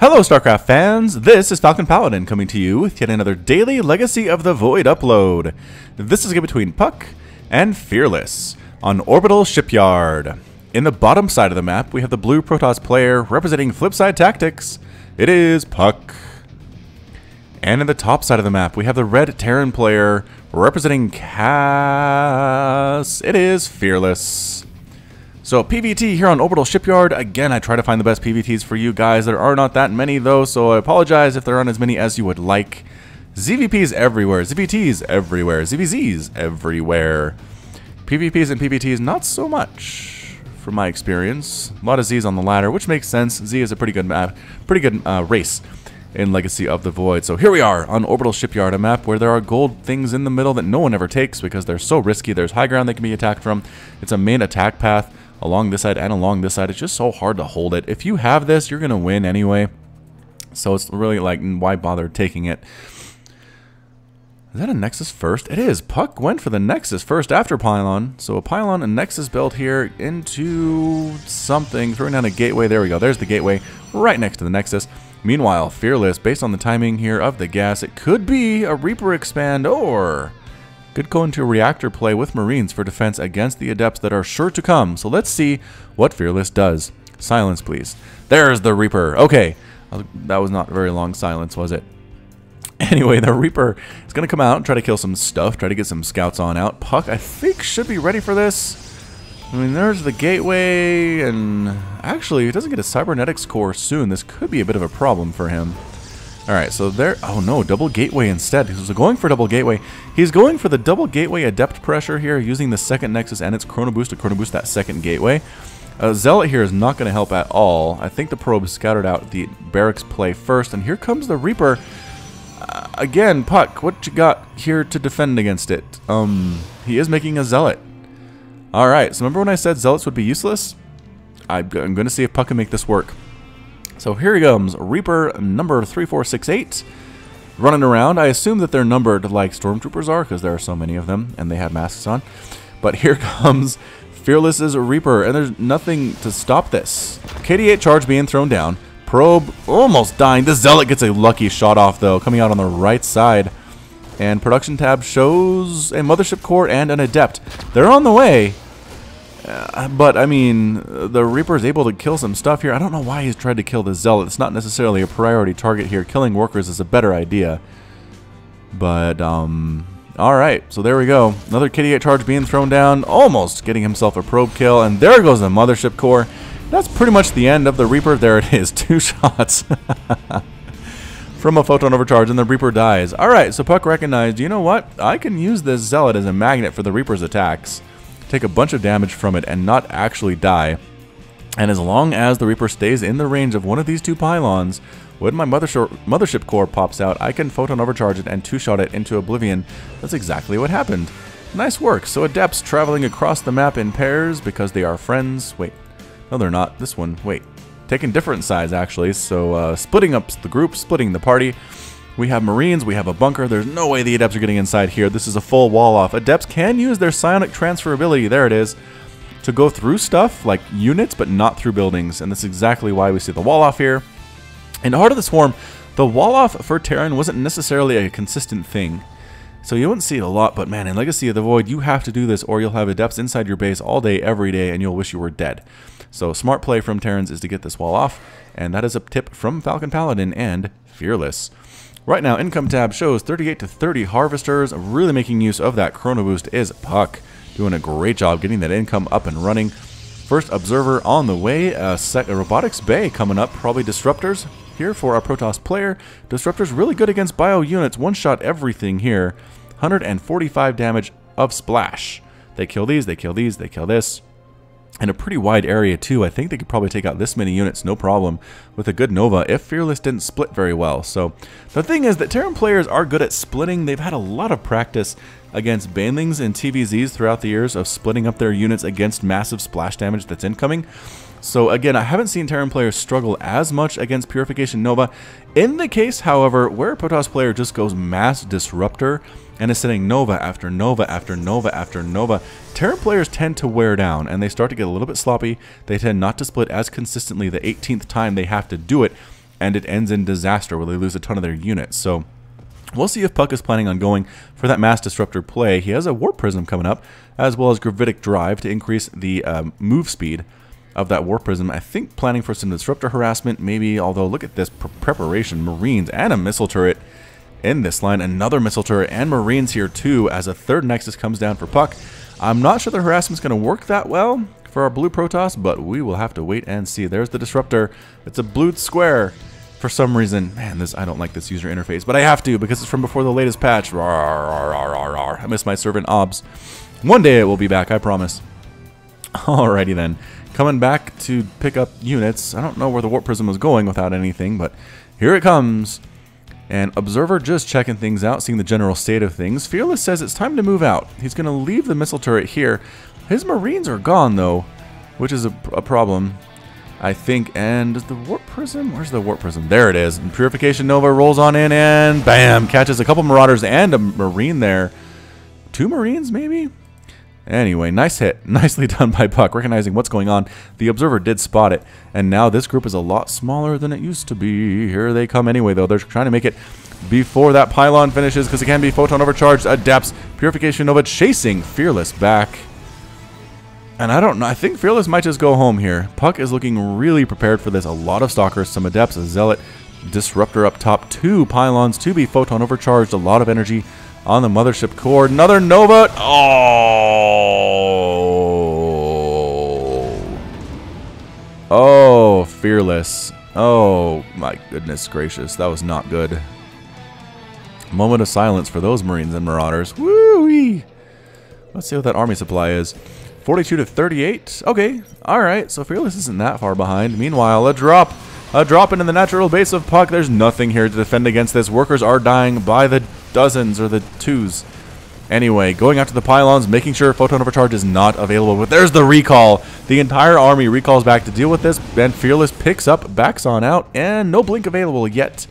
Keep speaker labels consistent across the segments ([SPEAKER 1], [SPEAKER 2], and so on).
[SPEAKER 1] Hello StarCraft fans, this is Falcon Paladin coming to you with yet another daily Legacy of the Void upload. This is a game between puCK and FearLess on Orbital Shipyard. In the bottom side of the map, we have the blue Protoss player representing Flipside Tactics. It is puCK. And in the top side of the map, we have the red Terran player representing Cass. It is FearLess. So PvT here on Orbital Shipyard. Again, I try to find the best PvTs for you guys. There are not that many though, so I apologize if there aren't as many as you would like. ZVPs everywhere, ZVTs everywhere, ZVZs everywhere. PvPs and PvTs not so much, from my experience. A lot of Zs on the ladder, which makes sense. Z is a pretty good map, race in Legacy of the Void. So here we are on Orbital Shipyard, a map where there are gold things in the middle that no one ever takes because they're so risky. There's high ground they can be attacked from. It's a main attack path along this side and along this side. It's just so hard to hold it. If you have this, you're going to win anyway. So it's really like, why bother taking it? Is that a Nexus first? It is. puCK went for the Nexus first after Pylon. So a Pylon and Nexus build here into something. Throwing down a gateway. There we go. There's the gateway right next to the Nexus. Meanwhile, FearLess, based on the timing here of the gas, it could be a Reaper expand or could go into a reactor play with Marines for defense against the Adepts that are sure to come. So let's see what FearLess does. Silence, please. There's the Reaper. Okay, that was not very long silence, was it? Anyway, the Reaper is going to come out and try to kill some stuff, try to get some scouts on out. puCK, I think, should be ready for this. I mean, there's the gateway, and actually, if he doesn't get a cybernetics core soon, this could be a bit of a problem for him. Alright, so there... Oh no, double gateway instead. He's going for double gateway. He's going for the double gateway adept pressure here, using the second Nexus and its chrono boost to chrono boost that second gateway. Zealot here is not going to help at all. I think the probe scouted out the barracks play first, and here comes the Reaper. Again, puCK, what you got here to defend against it? He is making a Zealot. Alright, so remember when I said Zealots would be useless? I'm going to see if puCK can make this work. So here he comes, Reaper number 3468, running around. I assume that they're numbered like Stormtroopers are, because there are so many of them, and they have masks on. But here comes FearLess's Reaper, and there's nothing to stop this. KD-8 charge being thrown down. Probe almost dying. The Zealot gets a lucky shot off, though, coming out on the right side. And production tab shows a Mothership Core and an Adept. They're on the way. But, I mean, the Reaper is able to kill some stuff here. I don't know why he's tried to kill the Zealot. It's not necessarily a priority target here. Killing workers is a better idea. But, alright. So there we go. Another KD-8 charge being thrown down. Almost getting himself a probe kill. And there goes the Mothership Core. That's pretty much the end of the Reaper. There it is. 2 shots. From a photon overcharge, and the Reaper dies. Alright, so puCK recognized, you know what? I can use this Zealot as a magnet for the Reaper's attacks. Take a bunch of damage from it and not actually die. And as long as the Reaper stays in the range of one of these 2 pylons, when my Mothership Core pops out, I can photon overcharge it and 2-shot it into oblivion. That's exactly what happened. Nice work. So Adepts traveling across the map in pairs because they are friends. Wait, no they're not. This one, wait. Taking different sides actually, so splitting up the group, splitting the party. We have Marines, we have a bunker. There's no way the Adepts are getting inside here. This is a full wall off. Adepts can use their psionic transferability, there it is, to go through stuff like units, but not through buildings. And that's exactly why we see the wall off here. In Heart of the Swarm, the wall off for Terran wasn't necessarily a consistent thing. So you wouldn't see it a lot, but man, in Legacy of the Void, you have to do this or you'll have Adepts inside your base all day, every day, and you'll wish you were dead. So smart play from Terrans is to get this wall off, and that is a tip from Falcon Paladin and FearLess. Right now, income tab shows 38 to 30 harvesters. Really making use of that chrono boost is puCK. Doing a great job getting that income up and running. First observer on the way. A robotics bay coming up. Probably disruptors here for our Protoss player. Disruptors really good against bio units. One-shot everything here. 145 damage of splash. They kill these, they kill these, they kill this. In a pretty wide area too. I think they could probably take out this many units, no problem, with a good Nova if FearLess didn't split very well. So the thing is that Terran players are good at splitting. They've had a lot of practice against Banelings and TVZs throughout the years of splitting up their units against massive splash damage that's incoming. So again, I haven't seen Terran players struggle as much against Purification Nova. In the case, however, where a Protoss player just goes mass disruptor and is sending Nova after Nova after Nova after Nova, Terran players tend to wear down and they start to get a little bit sloppy. They tend not to split as consistently the 18th time they have to do it. and it ends in disaster where they lose a ton of their units. So we'll see if puCK is planning on going for that mass disruptor play. He has a warp prism coming up, as well as gravitic drive to increase the move speed of that warp prism. I think planning for some disruptor harassment, maybe, although look at this preparation. Marines and a missile turret in this line. Another missile turret and Marines here too, as a third Nexus comes down for puCK. I'm not sure the harassment's going to work that well for our blue Protoss, but we will have to wait and see. There's the disruptor. It's a blue square for some reason. Man, I don't like this user interface, but I have to because it's from before the latest patch. Rawr, rawr, rawr, rawr, rawr. I miss my servant OBS. One day it will be back, I promise. Alrighty then. Coming back to pick up units. I don't know where the warp prism was going without anything, but here it comes. And Observer just checking things out, seeing the general state of things. FearLess says it's time to move out. He's going to leave the missile turret here. His Marines are gone, though, which is a problem, I think. And the warp prism? Where's the warp prism? There it is. And Purification Nova rolls on in and bam! Catches a couple Marauders and a Marine there. 2 Marines, maybe? Anyway, nice hit. Nicely done by puCK, recognizing what's going on. The Observer did spot it, and now this group is a lot smaller than it used to be. Here they come anyway, though. They're trying to make it before that pylon finishes, because it can be photon overcharged. Adepts, Purification Nova chasing FearLess back. And I don't know. I think FearLess might just go home here. puCK is looking really prepared for this. A lot of Stalkers, some Adepts, a Zealot, Disruptor up top, 2 pylons to be photon overcharged. A lot of energy on the mothership core. Another Nova. Oh, FearLess. Oh, my goodness gracious. That was not good. Moment of silence for those Marines and Marauders. Woo-wee. Let's see what that army supply is. 42 to 38. Okay. All right. So FearLess isn't that far behind. Meanwhile, a drop. A drop into the natural base of puCK. There's nothing here to defend against this. Workers are dying by the dozens or the twos. Anyway, going after the pylons, making sure photon overcharge is not available. But there's the recall. The entire army recalls back to deal with this. And FearLess picks up, backs on out, and no blink available yet.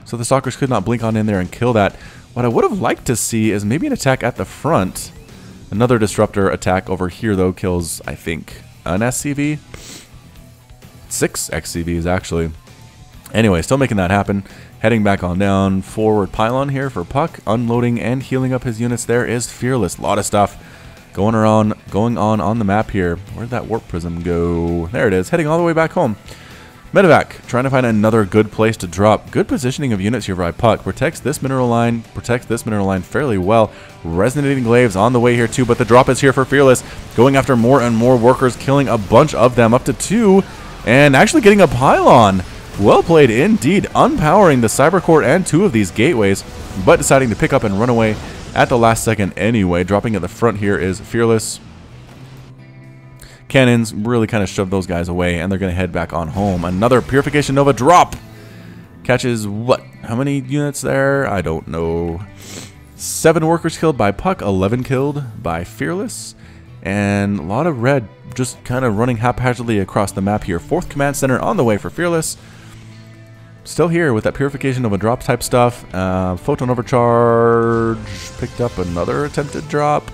[SPEAKER 1] So the Stalkers could not blink on in there and kill that. What I would have liked to see is maybe an attack at the front. Another disruptor attack over here, though, kills, I think, an SCV. 6 XCVs, actually. Anyway, still making that happen. Heading back on down. Forward pylon here for puCK. Unloading and healing up his units. There is FearLess. A lot of stuff going on the map here. Where'd that warp prism go? There it is. Heading all the way back home. Medevac, trying to find another good place to drop. Good positioning of units here by puCK. Protects this mineral line fairly well. Resonating glaives on the way here too, but the drop is here for FearLess. Going after more and more workers, killing a bunch of them, up to 2. And actually getting a pylon. Well played indeed, unpowering the Cybercore and 2 of these gateways, but deciding to pick up and run away at the last second anyway. Dropping at the front here is FearLess. Cannons really kind of shove those guys away, and they're going to head back on home. Another Purification Nova drop. Catches what? How many units there? I don't know. 7 workers killed by puCK, 11 killed by FearLess. And a lot of red just kind of running haphazardly across the map here. 4th Command Center on the way for FearLess. Still here with that Purification Nova drop type stuff. Photon overcharge. Picked up another attempted drop.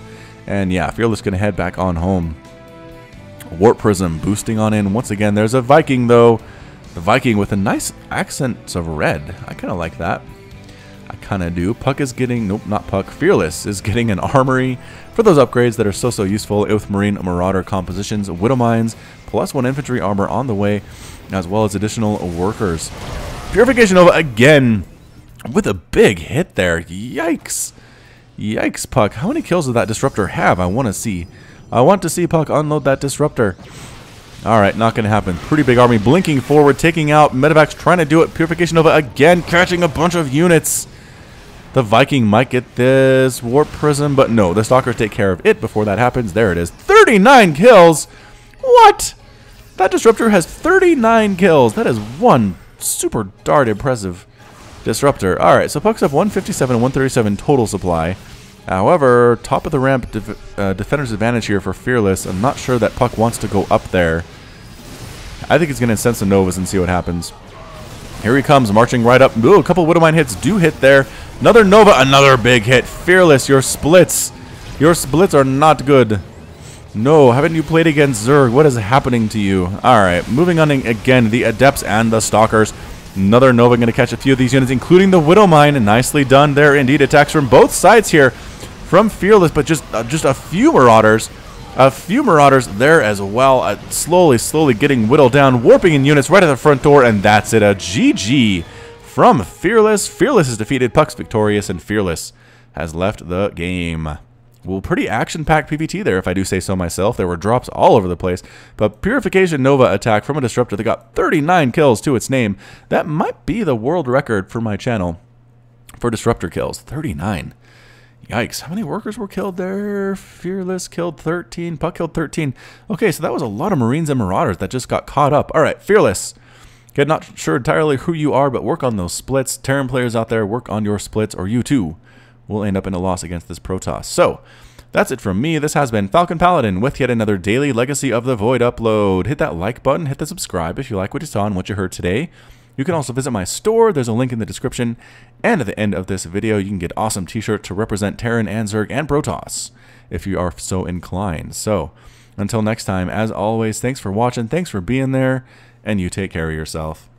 [SPEAKER 1] And yeah, FearLess going to head back on home. Warp Prism boosting on in once again. There's a Viking, though. The Viking with a nice accent of red. I kind of like that. I kind of do. puCK is getting... Nope, not puCK. FearLess is getting an armory for those upgrades that are so useful with Marine Marauder compositions. Widow Mines, +1 infantry armor on the way, as well as additional workers. Purification Nova again with a big hit there. Yikes. Yikes, puCK. How many kills did that Disruptor have? I want to see. I want to see puCK unload that Disruptor. Alright, not going to happen. Pretty big army blinking forward, taking out. Medevac's trying to do it. Purification Nova again, catching a bunch of units. The Viking might get this Warp Prism, but no, the Stalkers take care of it before that happens. There it is. 39 kills! What? That Disruptor has 39 kills. That is one super darn impressive Disruptor. Alright, so puCK's up 157 and 137 total supply. However, top of the ramp, Defender's advantage here for FearLess. I'm not sure that puCK wants to go up there. I think he's going to incense the Novas and see what happens. Here he comes, marching right up. Ooh, a couple Widowmine hits do hit there. Another Nova, another big hit. FearLess, your splits are not good. No, haven't you played against Zerg? What is happening to you? Alright, moving on again, the Adepts and the Stalkers. Another Nova going to catch a few of these units, including the Widow Mine. Nicely done there indeed. Attacks from both sides here from FearLess, but just a few Marauders. A few Marauders there as well. Slowly getting whittled down. Warping in units right at the front door, and that's it. A GG from FearLess. FearLess is defeated. puCK's victorious, and FearLess has left the game. Well, pretty action-packed PvT there, if I do say so myself. There were drops all over the place. But Purification Nova attack from a Disruptor that got 39 kills to its name. That might be the world record for my channel for Disruptor kills. 39. Yikes. How many workers were killed there? FearLess killed 13. puCK killed 13. Okay, so that was a lot of Marines and Marauders that just got caught up. All right, FearLess. Okay, not sure entirely who you are, but work on those splits. Terran players out there, work on your splits, or you too will end up in a loss against this Protoss. So, that's it from me. This has been Falcon Paladin with yet another daily Legacy of the Void upload. Hit that like button, hit the subscribe if you like what you saw and what you heard today. You can also visit my store. There's a link in the description. And at the end of this video, you can get awesome t-shirt to represent Terran and Zerg and Protoss if you are so inclined. So, until next time, as always, thanks for watching, thanks for being there, and you take care of yourself.